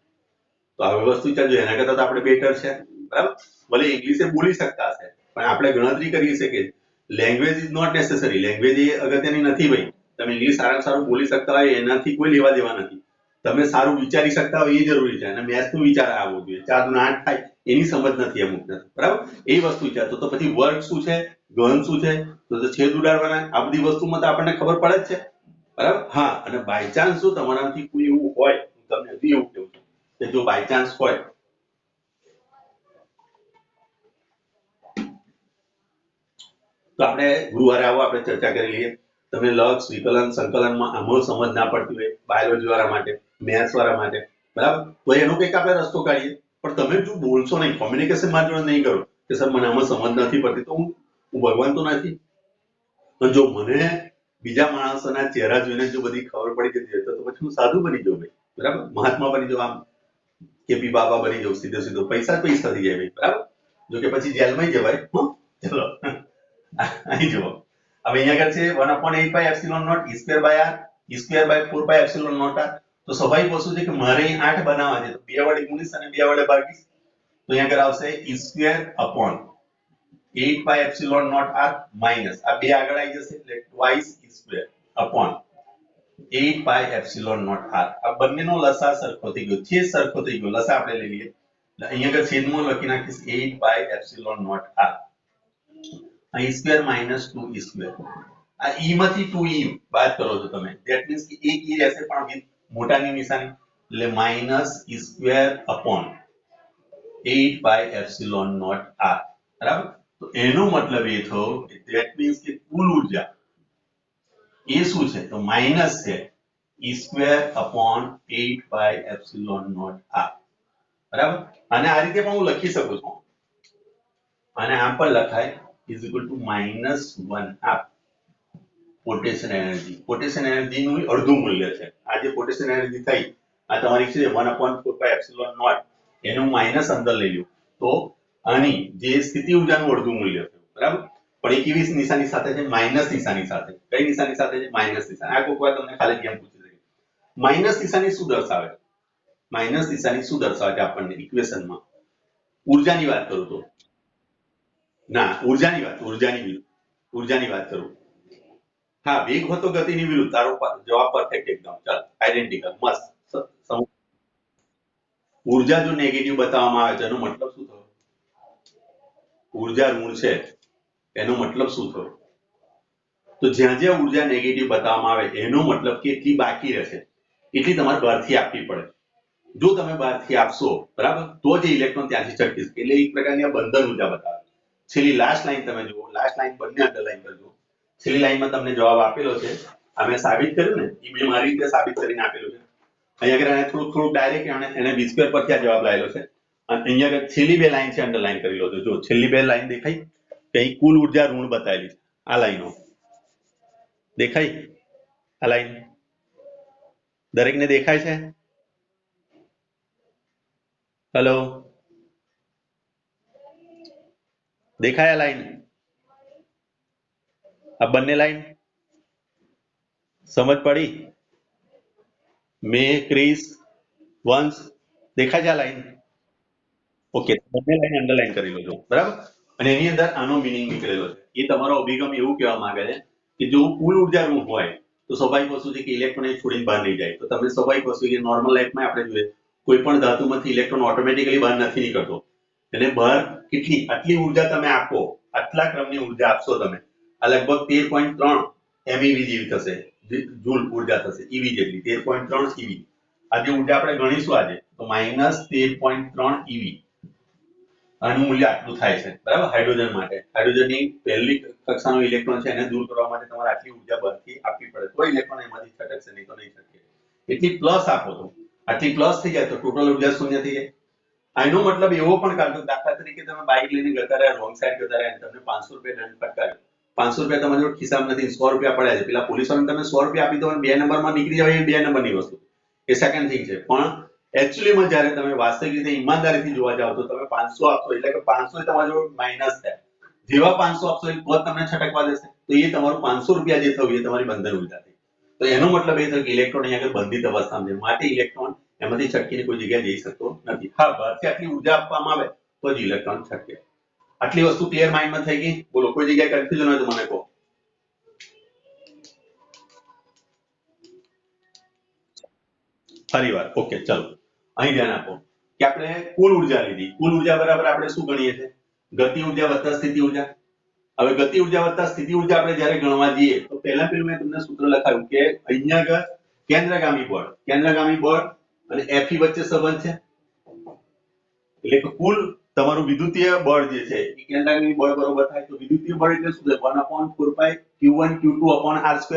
[SPEAKER 1] તો આ વસ્તુ ચાલજો એના કરતા તો આપણે બેટર છે બરાબર ભલે ઇંગ્લિશે બોલી શકતા હશે પણ આપણે ગણતરી કરી છે કે language is not necessary language એ અગત્યની નથી ભાઈ તમે ઇંગ્લિશ સારું બોલી શકતા હોય એનાથી કોઈ લેવા દેવા નથી તમે સારું વિચારી શકતા હોય એ જરૂરી છે અને મેથ્સનો વિચાર આવવો જોઈએ 4 દુ 8 થાય એની સમજ નથી અમુક બરાબર એ વસ્તુ વિચારતો તો પછી વર્ગ શું છે ઘન શું છે તો છેદ ઉડાડવાના આ બધી વસ્તુમાં તો આપણને ખબર પડે જ છે બરાબર હા અને બાય ચાન્સ જો તમારાથી કોઈ એવું હોય તમને હજી એવું કેવું કે જો બાય ચાન્સ હોય તો આપણે ગુરુવારે આવો આપણે ચર્ચા કરી લઈએ તમને લક્ષ વિકલન સંકલનમાં આમાં સમજ ના પડતી હોય બાયોલોજી વાળા માટે મેથ્સ વાળા માટે બરાબર તો એનો કંઈક આપણે રસ્તો કાઢીએ પણ તમે જો બોલશો નહીં કોમ્યુનિકેશન મારી જોડે નહીં કરો કે સર મને આમાં સમજ નથી પડતી તો હું ભગવાન તો નથી પણ જો મને બીજા માણસોના ચહેરા જોઈને જો બધી ખબર પડી જતી હોય તો પછી હું સાધુ બની જાઉં ભાઈ બરાબર મહાત્મા બની જાઉં આમ કેપી બાબા બની જાઉં સીધો પૈસા થઈ જાય ભાઈ બરાબર જો કે પછી જેલમાં જવાય ચલો અહીં જુઓ હવે અહીંયા આગળ છે 1/8 pi epsilon naught E square by r E square by 4 pi epsilon naught r તો સ્વાભાવિક વસ્તુ છે કે મારે અહીં 8 બનાવવા છે તો 2 વડે ગુણીશ અને 2 વડે ભાગીશ તો અહીંયા આગળ આવશે E square upon 8 pi epsilon naught r minus આ બે આગળ આવી જશે એટલે twice E square upon 8 pi epsilon naught r આ બંનેનો લસા સરખો થઈ ગયો છે સરખો થઈ ગયો લસા આપણે લઈ લઈએ એટલે અહીંયા આગળ છેદમાં લખી નાખીશ 8 pi epsilon naught r E square minus 2 E square આ e માંથી 2e બાદ કરો છો તમે ધેટ મીન્સ કે એક e રહેશે પણ વિથ મોટાની નિશાની એટલે minus E square upon 8 pi epsilon naught r બરાબર તો એનો મતલબ એ થયો કે ધેટ મીન્સ કે કુલ ઊર્જા એ શું છે તો માઈનસ છે E square upon 8 pi epsilon naught r બરાબર અને આ રીતે પણ હું લખી શકું છું અને આમ પણ લખાય is equal to -1/2 potential energy potential energy નું અડધું મૂલ્ય છે આ જે પોટેન્શિયલ એનર્જી થઈ આ તમારી છે 1/4 pi epsilon naught એનું માઈનસ અંદર લઈ લ્યો તો આની જે સ્થિતિ ઊર્જાનું અડધું મૂલ્ય છે બરાબર પણ એ કેવી નિશાની સાથે છે માઈનસ નિશાની સાથે કઈ નિશાની સાથે છે માઈનસ નિશાની આ કોઈક વાર તમને ખાલી કેમ પૂછી શકે માઈનસ નિશાની શું દર્શાવે માઈનસ નિશાની શું દર્શાવે છે આપણને ઇક્વેશનમાં ઊર્જાની વાત કરું તો ના ઊર્જાની વાત કરું હા વેગ હતો ગતિની વિરુદ્ધ તારો જવાબ પરફેક્ટ એકદમ ચાલ આઈડેન્ટિકલ મસ્ત ઊર્જા જો નેગેટિવ બતાવવામાં આવે છે એનો મતલબ શું થયો ઊર્જા ઋણ છે એનો મતલબ શું થયો તો જ્યાં જ્યાં ઊર્જા નેગેટિવ બતાવવામાં આવે એનો મતલબ કે એટલી બાકી રહેશે એટલી તમારે બહારથી આપવી પડે જો તમે બહારથી આપશો બરાબર તો જ ઇલેક્ટ્રોન ત્યાંથી છટકી શકે એટલે એક પ્રકારની આ બંધન ઊર્જા બતાવે છેલ્લી લાસ્ટ લાઈન તમે જુઓ લાસ્ટ લાઈન બંને અંડરલાઈન કરજો છેલ્લી લાઈનમાં તમને જવાબ આપેલો છે આ મેં સાબિત કર્યું ને એ મેં મારી રીતે સાબિત કરીને આપેલું છે અહીંયા આગળ થોડુંક ડાયરેક્ટ એને V square પરથી આ જવાબ લાવેલો છે અને અહીંયા આગળ છેલ્લી બે લાઈન છે અંડરલાઈન કરી લો જો છેલ્લી બે લાઈન દેખાય કે અહીં કુલ ઊર્જા ઋણ બતાવેલી છે આ લાઈનો દેખાય આ લાઈન દરેકને દેખાય છે હેલો દેખાય આ લાઈન આ બંને લાઈન સમજ પડી મે ક્રિસ વંશ દેખાય છે આ લાઈન ઓકે બંને લાઈન અંડરલાઈન કરી લેજો બરાબર અને એની અંદર આનો મીનિંગ નીકળેલો છે એ તમારો અભિગમ એવું કહેવા માંગે છે કે જો કુલ ઊર્જા ઋણ હોય તો સ્વાભાવિક વસ્તુ છે કે ઇલેક્ટ્રોન છોડીને બહાર નહીં જાય તો તમે સ્વાભાવિક વસ્તુ કે નોર્મલ લાઈફમાં આપણે જોઈએ કોઈ પણ ધાતુમાંથી ઇલેક્ટ્રોન ઓટોમેટિકલી બહાર નથી નીકળતો એટલે બહાર કેટલી આટલી ઉર્જા તમે આપો, આટલા ક્રમની ઉર્જા આપશો તમે, આ લગભગ 13.3 MeV જેવી થશે, જૂલ ઉર્જા થશે, ઈવી જેટલી 13.3 ઈવી. આ જે ઉર્જા આપણે ગણીશું આજે તો -13.3 ઈવી આનું મૂલ્ય આટલું થાય છે, બરાબર. હાઇડ્રોજન માટે, હાઇડ્રોજનની પહેલી કક્ષાનો ઇલેક્ટ્રોન છે એને દૂર કરવા માટે તમારે આટલી ઉર્જા બહારથી આપવી પડે તો ઇલેક્ટ્રોન એમાંથી છટકશે, નહીં તો નહીં છટકે. એટલી પ્લસ આપો તો આટલી પ્લસ થઈ જાય તો ટોટલ ઉર્જા શૂન્ય થઈ જાય. આનો મતલબ એવો પણ કાઢો, દાખલા તરીકે તમે બાઇક લઈને જતા રહ્યા, રોંગ સાઈડ જતા રહ્યા, તમને 500 રૂપિયા દંડ ફટકાર્યો, 500 રૂપિયા તમારી જોડે ખિસ્સામાં નથી, 100 રૂપિયા પડ્યા છે, પેલા પોલીસવાળાને તમે 100 રૂપિયા આપી દો અને 2 નંબરમાં નીકળી જાવ, એ 2 નંબરની વસ્તુ, એ સેકન્ડ થિંગ છે. પણ એકચ્યુઅલીમાં જ્યારે તમે વાસ્તવિક રીતે ઈમાનદારીથી જોવા જાવ તો તમે 500 આપશો એટલે કે 500 તમારી જોડે માઇનસ થાય. જેવા 500 આપશો એ તો તમને છટકવા દેશે, તો એ તમારું 500 રૂપિયા જે થયું એ તમારી બંધન ઉર્જા થઈ. તો એનો મતલબ એ થયો કે ઇલેક્ટ્રોન અહીંયા આગળ બંધિત અવસ્થામાં છે, માટે ઇલેક્ટ્રોન એમાંથી છટકીને કોઈ જગ્યાએ જઈ શકતો નથી. હા, બહારથી આટલી ઉર્જા આપવામાં આવે તો જ ઇલેક્ટ્રોન છટકે. આટલી વસ્તુ ક્લિયર માઇન્ડમાં થઈ ગઈ? બોલો, કોઈ જગ્યાએ કન્ફ્યુઝન હોય તો મને કહો. ફરીવાર ઓકે, ચલો અહીં ધ્યાન આપો કે આપણે કુલ ઉર્જા લીધી, કુલ ઉર્જા બરાબર આપણે શું ગણીએ છીએ? ગતિ ઉર્જા વત્તા સ્થિતિ ઉર્જા. હવે ગતિ ઉર્જા વત્તા સ્થિતિ ઉર્જા આપણે જ્યારે ગણવા જઈએ તો પહેલા પેલું મેં તમને સૂત્ર લખાયું કે અહીંયા આગળ કેન્દ્રગામી બળ અને Fe વચ્ચે સંબંધ છે, એટલે કે કુલ તમારું વિદ્યુતીય બળ જે છે એ કેન્દ્રગામી બળ બરોબર થાય તો વિદ્યુતીય બળ એટલે શું છે? 1/4 q1 q2/r²,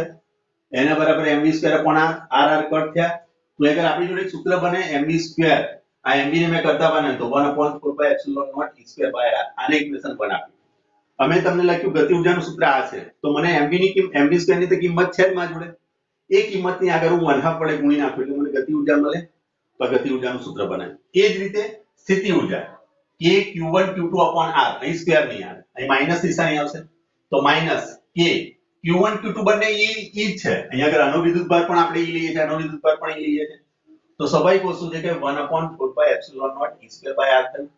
[SPEAKER 1] એના બરાબર mv²/r કટ થયા. તો અગર આપણી જોડે સૂત્ર બને mv², આ mv ને મેં કરતા બને તો 1/4 e²/r, આને ઇક્વેશન બનાવ્યું. અમે તમને લખ્યું ગતિ ઉર્જાનું સૂત્ર આ છે, તો મને mv² ની તો કિંમત છે જ મારી જોડે, એ કિંમતની આગળ હું 1/2 વડે ગુણી નાખું એટલે મને ગતિ ઉર્જા મળે, તો ગતિ ઉર્જાનું સૂત્ર બનાવ્યું. એ જ રીતે સ્થિતિ ઉર્જા k q1 q2/r, અહીં સ્ક્વેર નહીં આવે, અહીં માઈનસ નિશાની આવશે તો માઈનસ k q1 q2 બંને ઈ જ છે, અહીંયા આગળ આનો વિદ્યુતભાર પણ આપણે ઈ લઈએ છીએ, આનો વિદ્યુતભાર પણ ઈ લઈએ છીએ, તો સ્વાભાવિક વસ્તુ છે કે 1/4 e²/r થયું.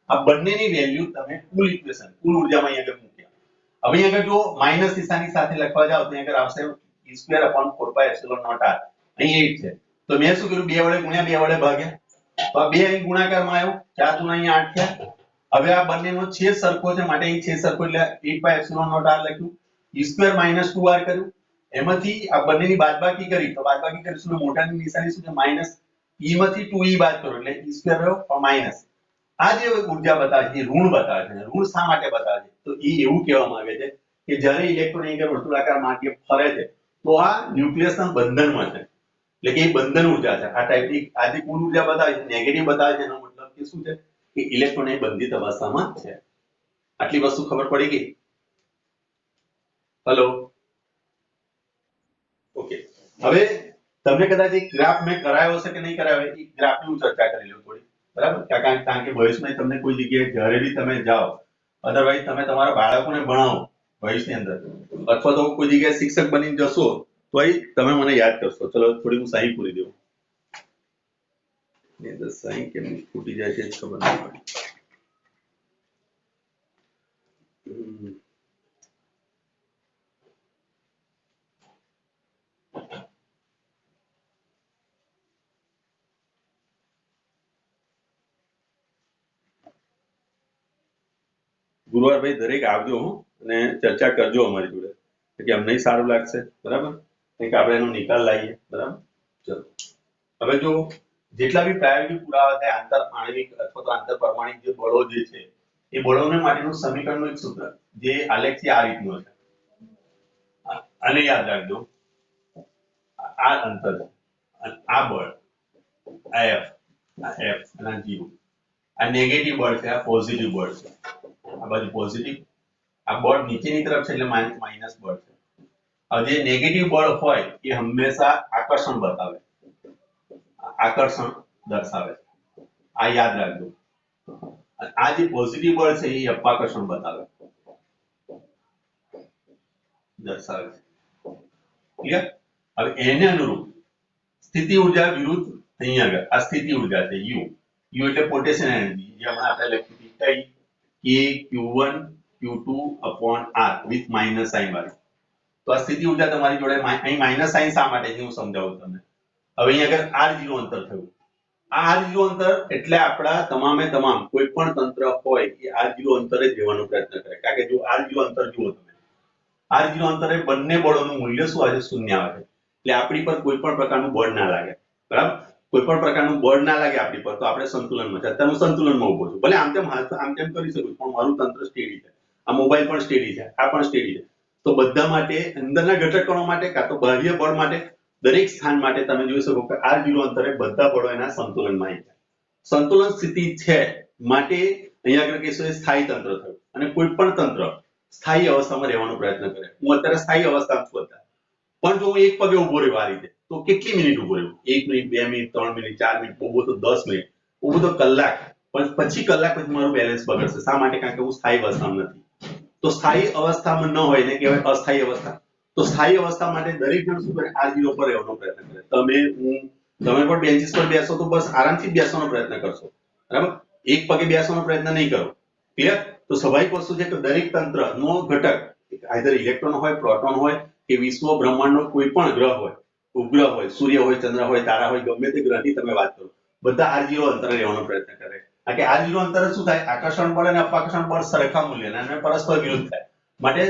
[SPEAKER 1] આ બંનેની વેલ્યુ તમે કુલ ઇક્વેશન, કુલ ઉર્જામાં અહીંયા આગળ મૂક્યા. હવે અહીંયા આગળ જો માઈનસ નિશાની સાથે લખવા જાવ તો અહીંયા આગળ આવશે e²/4 અહીં 8 છે, તો મેં શું કર્યું? 2 વડે ગુણ્યા, 2 વડે ભાગ્યા, તો આ 2 અહીં ગુણાકારમાં આવ્યો, 4 × અહીં 8 થયા. હવે આ બંનેનો છેદ સરખો છે માટે અહીં છેદ સરખો એટલે 8/r લખ્યું, e² - 2r કર્યું. એમાંથી આ બંનેની બાદબાકી કરી તો બાદબાકી કરીશું તો મોટાની નિશાની શું છે? માઈનસ, e માંથી 2e બાદ કરો એટલે e² રહ્યો પણ માઈનસ. આ જે ઉર્જા બતાવે છે એ ઋણ બતાવે છે. ઋણ શા માટે બતાવે છે? તો એ એવું કહેવામાં આવે છે કે જ્યારે ઇલેક્ટ્રોન અહીં વર્તુળાકાર માર્ગે ફરે છે તો આ ન્યુક્લિયસના બંધનમાં છે, એટલે કે એ બંધન ઉર્જા છે. આ ટાઈપની આ જે કુલ ઉર્જા બતાવે છે નેગેટિવ બતાવે છે, એનો મતલબ કે શું છે? કે ઇલેક્ટ્રોન એ બંધિત અવસ્થામાં છે. આટલી વસ્તુ ખબર પડી ગઈ? Hello, okay. હવે તમને કદાચ એક ગ્રાફ મેં કરાયો હશે કે નહીં કરાયો, એ ગ્રાફની હું ચર્ચા કરી લઉં થોડી, બરાબર? કારણ કે ભવિષ્યમાં તમને કોઈ જગ્યાએ જ્યારે બી તમે જાઓ, અધરવાઇઝ તમે તમારા બાળકોને ભણાવો ભવિષ્યની અંદર, અથવા તો કોઈ જગ્યાએ શિક્ષક બનીને જશો તો તમે મને યાદ કરશો. ચલો થોડી હું સહી પૂરી દઉં. ની અંદર સહી કેમ ફૂટી જાય છે ખબર નહીં પડે. ગુરુવાર ભાઈ દરેક આવજો અને ચર્ચા કરજો અમારી જોડે, કે અમને સારું લાગશે, બરાબર? કે આપણે એનો નિકાલ લાવીએ, બરાબર? ચલો હવે જો જેટલા બી પ્રાયોગિક પુરાવા થાય આંતર આણ્વિક અથવા તો આંતર પરમાણિક જે બળો જે છે એ બળોને માટેનું સમીકરણનું એક સૂત્ર જે આલેખ છે આ રીતનો છે. આને યાદ રાખજો, આ અંતર, આ બળ, આ F, આ F અને આ 0, આ નેગેટિવ બળ છે, આ પોઝિટિવ બળ છે, આ બાજુ પોઝિટિવ, આ બળ નીચેની તરફ છે એટલે માઈનસ બળ છે. હવે જે નેગેટિવ બળ હોય એ હંમેશા આકર્ષણ બતાવે, આકર્ષણ દર્શાવે, આ યાદ રાખજો. આ જે પોઝિટિવ બળ છે એ અપાકર્ષણ બતાવે, દર્શાવે છે. ક્લિયર? હવે એને અનુરૂપ સ્થિતિ ઉર્જા વિરુદ્ધ અહીંયા આગળ આ સ્થિતિ ઉર્જા છે U, U એટલે પોટેન્શિયલ એનર્જી, જે હમણાં આપણે લખી હતી કઈ k q1 q2/r with minus sign વાળી. તો આ સ્થિતિ ઉર્જા તમારી જોડે અહીં માઈનસ સાઇન શા માટે છે હું સમજાવું તમને. હવે અહીંયા આગળ r0 અંતર થયું, આ R0 અંતર એટલે આપણા તમામે તમામ કોઈ પણ તંત્ર હોય એ R0 અંતરે જ રહેવાનો પ્રયત્ન કરે, કારણ કે જો R0 અંતર જુઓ તમે, R0 અંતરે બંને બળોનું મૂલ્ય શું આવે છે? શૂન્ય આવે છે. એટલે આપણી પર કોઈ પણ પ્રકારનું બળ ના લાગે, બરાબર? કોઈ પણ પ્રકારનું બળ ના લાગે આપણી પર, તો આપણે સંતુલનમાં છે. અત્યારે હું સંતુલનમાં ઉભો છું, ભલે આમ તેમ કરી શકું, પણ મારું તંત્ર સ્ટેડી છે. આ મોબાઈલ પણ સ્ટેડી છે, આ પણ સ્ટેડી છે. તો બધા માટે, અંદરના ઘટકો માટે કાં તો બાહ્ય બળ માટે, દરેક સ્થાન માટે તમે જોઈ શકો કે R0 અંતરે બધા બળો એના સંતુલનમાં આવી જાય. સંતુલન સ્થિતિ છે માટે અહીંયા આગળ કહીશું એ સ્થાયી તંત્ર થયું. અને કોઈ પણ તંત્ર સ્થાયી અવસ્થામાં રહેવાનો પ્રયત્ન કરે. હું અત્યારે સ્થાયી અવસ્થામાં છું અત્યારે, પણ જો હું એક પગે ઉભો રહ્યો આ રીતે, તો કેટલી મિનિટ ઉભો રહ્યો? 1 મિનિટ, 2 મિનિટ, 3 મિનિટ, 4 મિનિટ, બહુ તો 10 મિનિટ, બહુ તો કલાક. પણ પછી કલાક પછી મારું બેલેન્સ બગડશે. શા માટે? કારણ કે હું સ્થાયી અવસ્થામાં નથી. તો સ્થાયી અવસ્થામાં ન હોય એને કહેવાય અસ્થાયી અવસ્થા. તો સ્થાયી અવસ્થા માટે દરેક જણ શું કરે? R0 પર રહેવાનો પ્રયત્ન કરે. તમે, હું, તમે પણ બેન્ચીસ પર બેસો તો બસ આરામથી બેસવાનો પ્રયત્ન કરશો, બરાબર? એક પગે બેસવાનો પ્રયત્ન નહીં કરો. ક્લિયર? તો સ્વાભાવિક વસ્તુ છે કે દરેક તંત્રનો ઘટક આઈધર ઇલેક્ટ્રોન હોય, પ્રોટોન હોય, કે વિશ્વ બ્રહ્માંડનો કોઈ પણ ગ્રહ હોય, ઉપગ્રહ હોય, સૂર્ય હોય, ચંદ્ર હોય, તારા હોય, ગમે તે ગ્રહની તમે વાત કરો, બધા R0 અંતરે રહેવાનો પ્રયત્ન કરે. કારણ કે R0 અંતરે શું થાય? આકર્ષણ બળ અને અપાકર્ષણ બળ સરખા મૂલ્યના અને પરસ્પર વિરુદ્ધ થાય. માટે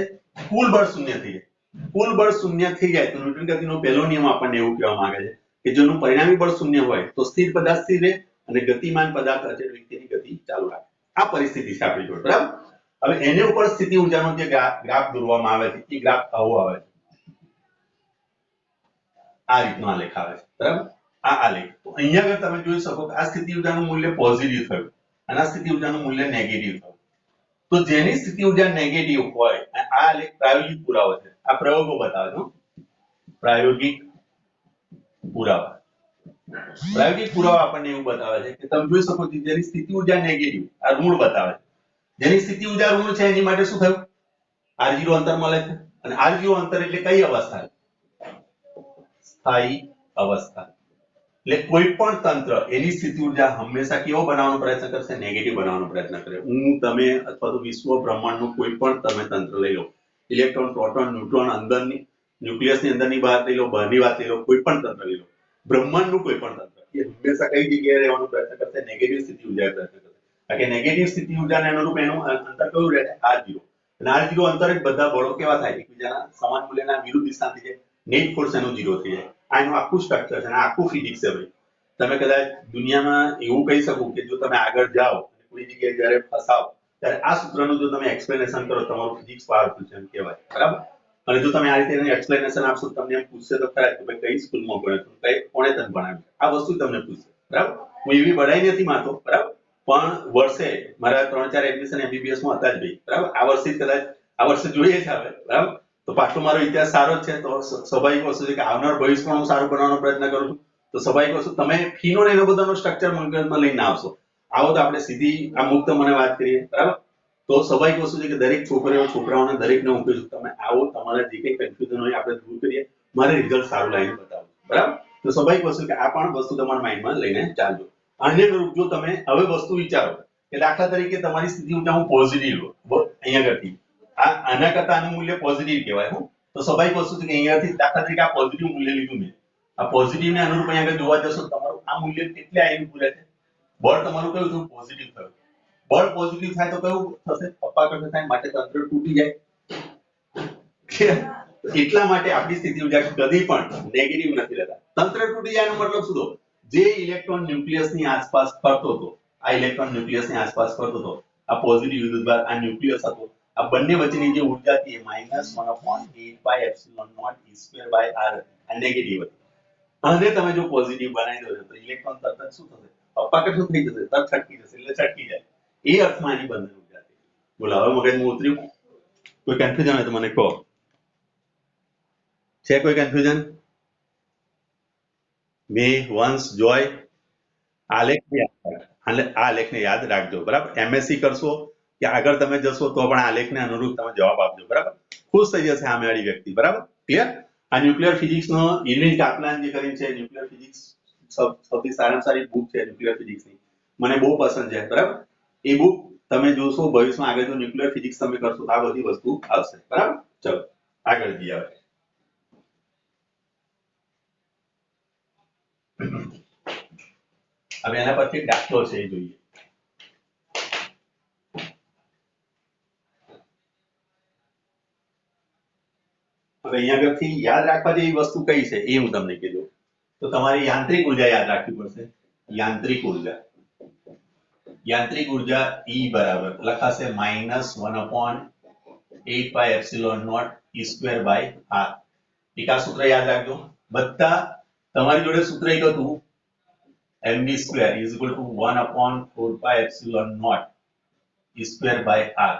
[SPEAKER 1] કુલ બળ શૂન્ય થઈ જાય. કુલ બળ શૂન્ય થઈ જાય તો ન્યૂટન ગતિનો પહેલો નિયમ આપણને એવું કહેવા માંગે છે કે જેનું પરિણામી બળ શૂન્ય હોય તો સ્થિર પદાર્થ સ્થિર રહે અને ગતિમાન પદાર્થ અચળ વ્યક્તિની ગતિ ચાલુ રાખે. આ પરિસ્થિતિ છે આપણી જોડે, બરાબર? હવે એની ઉપર સ્થિતિ ઊર્જાનો જે ગ્રાફ દોરવામાં આવે છે, એ ગ્રાફ આવો આવે છે. આ રીતનો આલેખ આવે છે, બરાબર? આ આલેખ. તો અહીંયા આગળ તમે જોઈ શકો કે આ સ્થિતિ ઊર્જાનું મૂલ્ય પોઝિટિવ થયું અને આ સ્થિતિ ઊર્જાનું મૂલ્ય નેગેટિવ થયું. તો જેની સ્થિતિ ઊર્જા નેગેટિવ હોય, આ આલેખ પ્રાયોગિક પુરાવો છે. આ પ્રયોગો બતાવે છે, પ્રાયોગિક પુરાવા. પ્રાયોગિક પુરાવા આપણને એવું બતાવે છે કે તમે જોઈ શકો છો જેની સ્થિતિ ઊર્જા નેગેટિવ, આ ઋણ બતાવે છે. જેની સ્થિતિ ઊર્જા ઋણ છે એની માટે શું થયું? R0 અંતર મળે છે. અને R0 અંતર એટલે કઈ અવસ્થા? સ્થાયી અવસ્થા. એટલે કોઈ પણ તંત્ર એની સ્થિતિ ઊર્જા હંમેશા કેવો બનાવવાનો પ્રયત્ન કરશે? નેગેટિવ બનાવવાનો પ્રયત્ન કરે. હું, તમે અથવા તો વિશ્વ બ્રહ્માંડનું કોઈ પણ તમે તંત્ર લઈ લો, ઇલેક્ટ્રોન, પ્રોટોન, ન્યુટ્રોન, અંદરની ન્યુક્લિયસની અંદરની વાત લઈ લો, બહારની વાત લઈ લો, કોઈ પણ તંત્ર લઈ લો, બ્રહ્માંડનું કોઈ પણ તંત્ર, એ હંમેશા કઈ જગ્યાએ રહેવાનો પ્રયત્ન કરશે? નેગેટિવ સ્થિતિ ઊર્જાએ પ્રયત્ન કરશે. કારણ કે નેગેટિવ સ્થિતિ ઊર્જાને અનુરૂપ એનું અંતર કયું રહે? R0. અને R0 અંતરે જ બધા બળો કેવા થાય? એકબીજાના સમાન મૂલ્યના વિરુદ્ધ દિશાથી જાય. નેટ ફોર્સ એનો 0 થઈ જાય. આ એનું આખું સ્ટ્રક્ચર છે અને આખું ફિઝિક્સ છે ભાઈ. તમે કદાચ દુનિયામાં એવું કહી શકો કે જો તમે આગળ જાઓ, કોઈ જગ્યાએ જ્યારે ફસાઓ, ત્યારે આ સૂત્રનું જો તમે એક્સપ્લેનેશન કરો, તમારું ફિઝિક્સ પાવરફુલ છે એમ કહેવાય, બરાબર? અને જો તમે આ રીતે એનું એક્સપ્લેનેશન આપશો, તમને એમ પૂછશે તો ખરા કે ભાઈ કઈ સ્કૂલમાં ભણ્યો છો, કઈ કોણે તને ભણાવ્યું? આ વસ્તુ તમને પૂછશે, બરાબર? હું એવી બડાઈ નથી માનતો, બરાબર? પણ વર્ષે મારા 3-4 એડમિશન MBBS માં હતા જ ભાઈ, બરાબર? આ વર્ષે કદાચ આ વર્ષે જોઈએ છે હવે, બરાબર? તો પાછો મારો ઇતિહાસ સારો જ છે, તો સ્વાભાવિક વસ્તુ છે કે આવનાર ભવિષ્ય પણ હું સારું બનાવવાનો પ્રયત્ન કરું છું. તો સ્વાભાવિક વસ્તુ તમે ફીનો ને એનો બધાનો સ્ટ્રક્ચર મગજમાં લઈને આવશો. આવો તો આપણે સીધી આ મુક્ત મને વાત કરીએ, બરાબર? તો સ્વાભાવિક વસ્તુ છે કે દરેક છોકરીઓ, છોકરાઓને દરેકને હું કહું છું તમે આવો, તમારા જે કંઈ કન્ફ્યુઝન હોય આપણે દૂર કરીએ. મારે રિઝલ્ટ સારું લાવીને બતાવો, બરાબર? તો સ્વાભાવિક વસ્તુ કે આ પણ વસ્તુ તમારા માઇન્ડમાં લઈને ચાલજો. આને અનુરૂપ જો તમે હવે વસ્તુ વિચારો કે દાખલા તરીકે તમારી સ્થિતિ ઊર્જા હું પોઝિટિવ લો, અહીંયા આગળથી આના કરતા આનું મૂલ્ય પોઝિટિવ કહેવાય. હું તો સ્વાભાવિક વસ્તુ છે કે અહીંયાથી દાખલા તરીકે આ પોઝિટિવ મૂલ્ય લીધું મેં, આ પોઝિટિવ ને અનુરૂપ અહીંયા આગળ જોવા જશો તમારું આ મૂલ્ય કેટલે આવીને પૂરે છે? બળ તમારું કયું થયું? પોઝિટિવ થયું. બળ પોઝિટિવ થાય તો કયું થશે? અપાકર્ષણ થાય, માટે તંત્ર તૂટી જાય. એટલા માટે આપણી સ્થિતિ ઊર્જા કદી પણ નેગેટિવ નથી રહેતા. તંત્ર તૂટી જાય એનો મતલબ શું? જે ઇલેક્ટ્રોન ન્યુક્લિયસની આસપાસ ફરતો હતો, આ ઇલેક્ટ્રોન ન્યુક્લિયસની આસપાસ ફરતો હતો, આ પોઝિટિવ વિરુદ્ધભાર, આ ન્યુક્લિયસ હતો, આ બંને વચ્ચેની જે ઊર્જા હતી એ -1/8πε0 આ નેગેટિવ હતી. અને તમે જો પોઝિટિવ બનાવી દો તો ઇલેક્ટ્રોન તરત જ શું થશે? અપાકર્ષણ થઈ જશે, તરત છટકી જશે, એટલે છટકી જાય. એ અર્થમાં આની બંધન ઊર્જા છે. બોલો હવે મગજમાં ઉતર્યું? કોઈ કન્ફ્યુઝન હોય તો મને કહો. છે કોઈ કન્ફ્યુઝન? મે, વંશ, જોય, આલેખને યાદ રાખજો, બરાબર? MSc કરશો કે આગળ તમે જશો તો પણ આલેખને અનુરૂપ તમે જવાબ આપજો, બરાબર? ખુશ થઈ જશે સામેવાળી વ્યક્તિ, બરાબર? ક્લિયર? આ ન્યુક્લિયર ફિઝિક્સનો ઇરવિન કાપલાન જે કરીને છે, ન્યુક્લિયર ફિઝિક્સ સૌથી સારામાં સારી બુક છે ન્યુક્લિયર ફિઝિક્સની, મને બહુ પસંદ છે, બરાબર? એ બુક તમે જોશો, ભવિષ્યમાં આગળ જો ન્યુક્લિયર ફિઝિક્સ તમે કરશો તો આ બધી વસ્તુ આવશે, બરાબર? ચલો આગળ જઈએ હવે. હવે એના પરથી એક દાખલો છે એ જોઈએ. હવે અહીંયા આગળથી યાદ રાખવા જેવી વસ્તુ કઈ છે એ હું તમને કીધું. તો તમારી યાંત્રિક ઉર્જા યાદ રાખવી પડશે. યાંત્રિક ઉર્જા E બરાબર લખાશે -1/8πε0 E²/r. એક આ સૂત્ર યાદ રાખજો. બધા તમારી જોડે સૂત્ર એક હતું mv² = 1/4πε0 E²/r.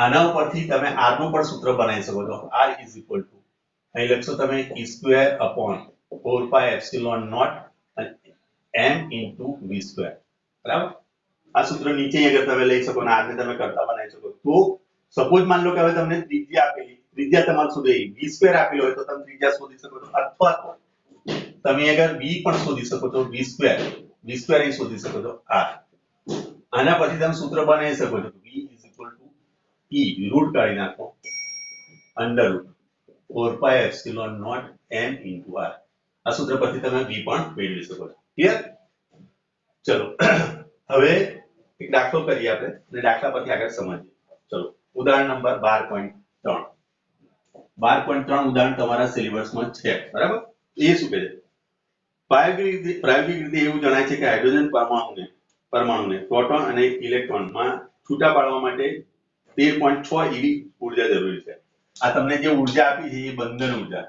[SPEAKER 1] આના ઉપરથી તમે r નું પણ સૂત્ર બનાવી શકો છો. r = અહીં લખશો તમે E²/4πε0 m × v². બરાબર. આ સૂત્ર નીચે અગર તમે લઈ શકો ને આને તમે કરતા બનાવી શકો. તો સપોઝ માન લો કે હવે તમને ત્રિજ્યા આપેલી, ત્રિજ્યા તમારે શોધી v² આપેલો હોય તો તમે ત્રિજ્યા શોધી શકો છો, અથવા તો તમે અગર v પણ શોધી શકો છો, v² અહીં શોધી શકો છો r. આના પછી તમે સૂત્ર બનાવી શકો છો v = e રૂટ કાઢી નાખો √4πε0 m × r. આ સૂત્ર પરથી તમે v પણ મેળવી શકો છો. ક્લિયર? ચલો હવે એક દાખલો કરીએ આપણે અને દાખલા પરથી આગળ સમજીએ. ચલો ઉદાહરણ નંબર 12.3. 12.3 ઉદાહરણ તમારા સિલેબસમાં છે. બરાબર. એ શું કહે છે? પ્રાયોગિક રીતે એવું જણાય છે કે હાઇડ્રોજન પરમાણુને પ્રોટોન અને ઇલેક્ટ્રોનમાં છૂટા પાડવા માટે 13.6 eV ઉર્જા જરૂરી છે. આ તમને જે ઉર્જા આપી છે એ બંધન ઉર્જા